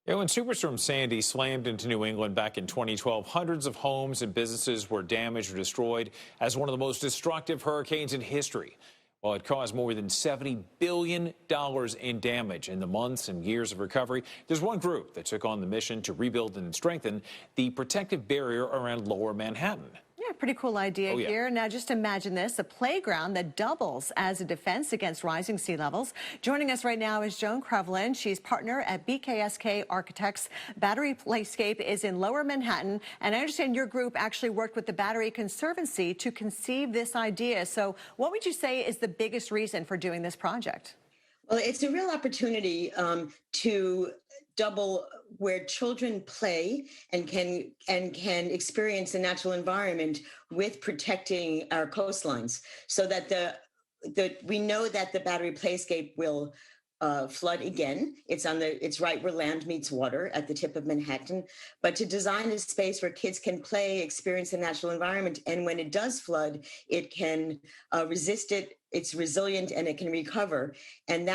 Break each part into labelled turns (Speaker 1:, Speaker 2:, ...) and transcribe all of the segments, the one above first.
Speaker 1: When Superstorm Sandy slammed into New England back in 2012, hundreds of homes and businesses were damaged or destroyed as one of the most destructive hurricanes in history. While it caused more than $70 billion in damage in the months and years of recovery, there's one group that took on the mission to rebuild and strengthen the protective barrier around lower Manhattan.
Speaker 2: Yeah, pretty cool idea here. Now, just imagine this, a playground that doubles as a defense against rising sea levels. Joining us right now is Joan Krevlin. She's partner at BKSK Architects. Battery Playscape is in Lower Manhattan, and I understand your group actually worked with the Battery Conservancy to conceive this idea. So what would you say is the biggest reason for doing this project?
Speaker 3: Well, it's a real opportunity to double where children play and can experience the natural environment with protecting our coastlines, so that we know that the Battery Playscape will flood again. It's right where land meets water at the tip of Manhattan. But to design a space where kids can play, experience the natural environment, and when it does flood, it can resist it. It's resilient and it can recover. And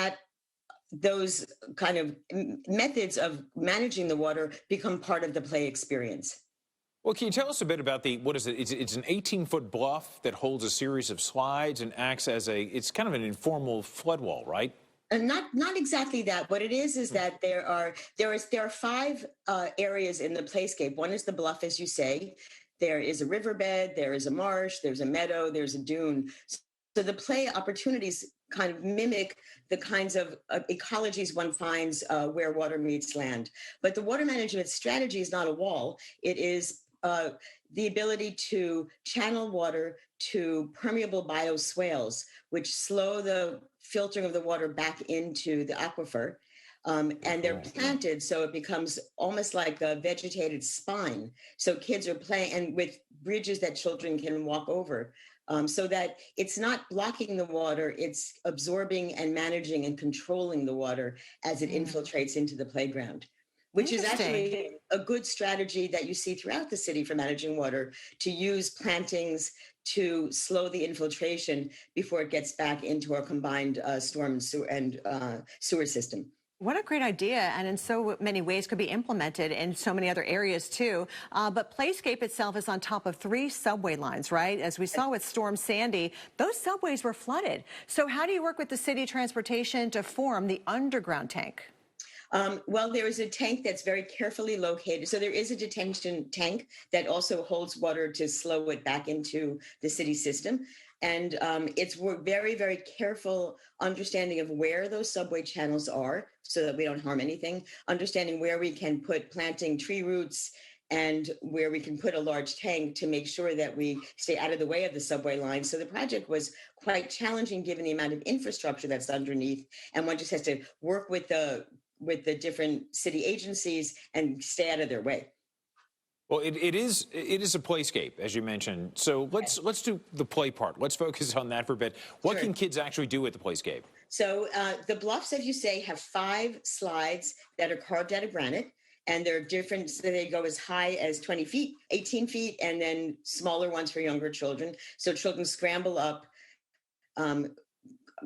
Speaker 3: those kind of methods of managing the water become part of the play experience.
Speaker 1: Well, can you tell us a bit about what is it? It's an 18-foot bluff that holds a series of slides and acts as it's kind of an informal flood wall, right?
Speaker 3: And not exactly that. What it is that there are five areas in the playscape. One is the bluff, as you say. There is a riverbed, there is a marsh, there's a meadow, there's a dune. So the play opportunities kind of mimic the kinds of ecologies one finds where water meets land. But the water management strategy is not a wall. It is the ability to channel water to permeable bioswales, which slow the filtering of the water back into the aquifer. And they're planted so it becomes almost like a vegetated spine. So kids are playing, and with bridges that children can walk over. So that it's not blocking the water, it's absorbing and managing and controlling the water as it infiltrates into the playground, which is actually a good strategy that you see throughout the city for managing water, to use plantings to slow the infiltration before it gets back into our combined storm and sewer system.
Speaker 2: What a great idea, and in so many ways could be implemented in so many other areas too. But Playscape itself is on top of 3 subway lines, right? As we saw with Storm Sandy, those subways were flooded. So how do you work with the city transportation to form the underground tank?
Speaker 3: Well, there is a tank that's very carefully located. So there is a detention tank that also holds water to slow it back into the city system. And it's very, very careful understanding of where those subway channels are so that we don't harm anything, understanding where we can planting tree roots and where we can put a large tank to make sure that we stay out of the way of the subway line. So the project was quite challenging given the amount of infrastructure that's underneath, and one just has to work with the different city agencies and stay out of their way.
Speaker 1: Well, it is a playscape, as you mentioned. So let's do the play part. Let's focus on that for a bit. What can kids actually do at the playscape?
Speaker 3: So the bluffs, as you say, have 5 slides that are carved out of granite, and they're different. So they go as high as 20 feet, 18 feet, and then smaller ones for younger children. So children scramble up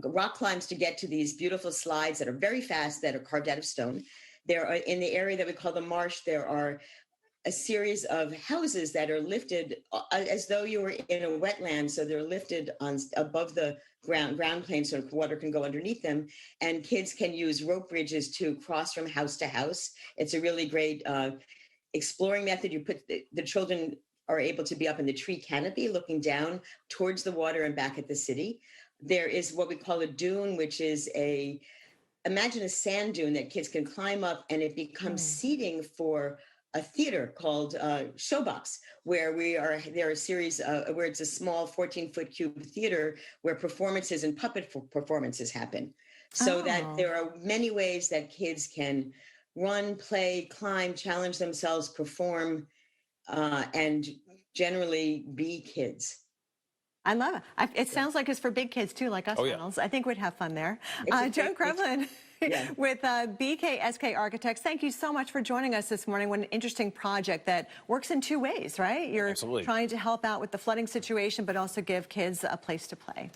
Speaker 3: rock climbs to get to these beautiful slides that are very fast, that are carved out of stone. There are, in the area that we call the marsh, there are a series of houses that are lifted as though you were in a wetland. So they're lifted above the ground plane so water can go underneath them. And kids can use rope bridges to cross from house to house. It's a really great exploring method. The children are able to be up in the tree canopy looking down towards the water and back at the city. There is what we call a dune, which is imagine a sand dune that kids can climb up, and it becomes seating for a theater called Showbox, where there are a series where it's a small 14-foot cube theater where performances and puppet performances happen. So that there are many ways that kids can run, play, climb, challenge themselves, perform, and generally be kids.
Speaker 2: I love it. It sounds like it's for big kids too, like us girls. I think we'd have fun there. Joan Krevlin with BKSK Architects, thank you so much for joining us this morning. What an interesting project that works in 2 ways, right? You're trying to help out with the flooding situation, but also give kids a place to play.